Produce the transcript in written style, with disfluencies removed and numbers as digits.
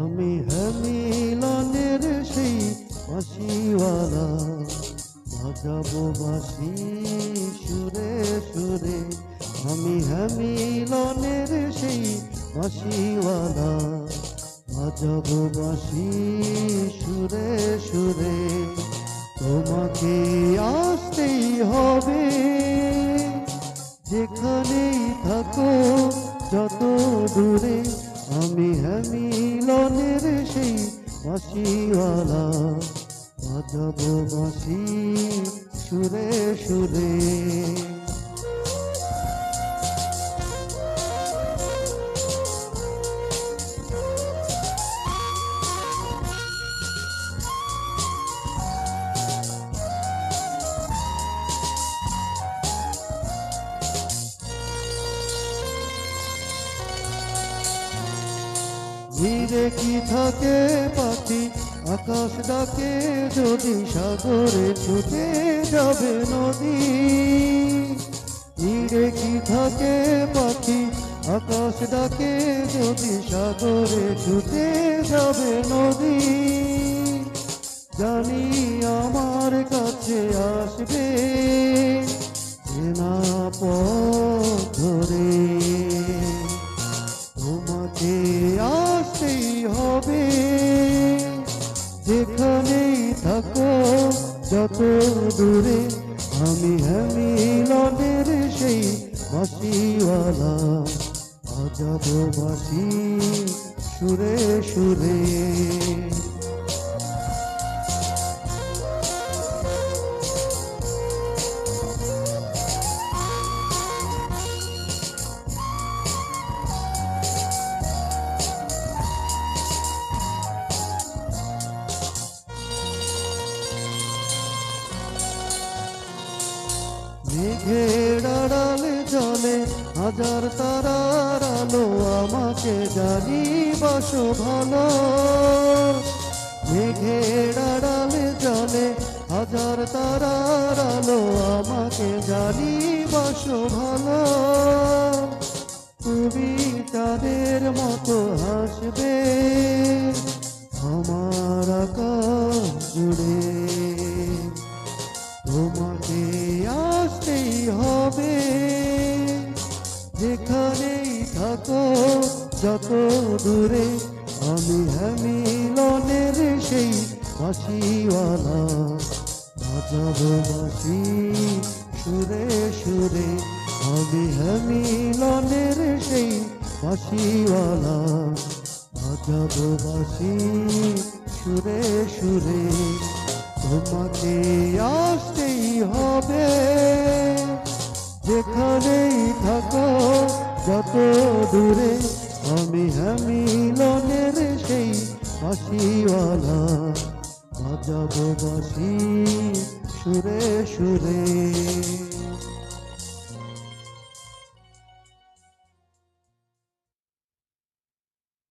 আমি মিলনের সেই বাঁশিওয়ালা, বাজাবো বাঁশি সুরে সুরে। আমি মিলনের সেই বাঁশিওয়ালা, বাজাবো বাঁশি সুরে সুরে। তোমাকে আসতেই হবে, যেখানেই থাকো যত দূরে। আমি মিলনের সেই বাঁশিওয়ালা, বাজাবো বাঁশি সুরে সুরে। ধীরে কি থাকে পাখি, আকাশ ডাকে যদি, সাগরে ছুটে যাবে নদী। ধীরে কি থাকে পাখি, আকাশ ডাকে যদি, সাগরে ছুটে যাবে নদী। জানি আমার কাছে আসবে চেনা পথ ধরে। তোমাকে আসতেই হবে, যেখানেই থাকো যত দূরে। আমি মিলনের সেই বাঁশিওয়ালা, বাজাবো বাঁশি সুরে সুরে। মেঘের আড়ালে জলে হাজার তারার আলো, আমাকে জানি বাসো ভালো। মেঘের আড়ালে জলে হাজার তারার আলো, আমাকে জানি বাসো ভালো। তুমি চাঁদের মতো হাসবে আমার আকাশ জুড়ে। তোমাকে আসতেই হবে, যেখানেই থাকো যত দূরে। আমি মিলনের সেই বাঁশিওয়ালা, বাজাবো বাঁশি সুরে সুরে। আমি মিলনের সেই বাঁশিওয়ালা, বাজাবো বাঁশি সুরে সুরে। তোমাকে আসতেই হবে, যেখানেই থাকো যত দূরে। আমি মিলনের সেই বাঁশিওয়ালা, বাজাবো বাঁশি সুরে সুরে।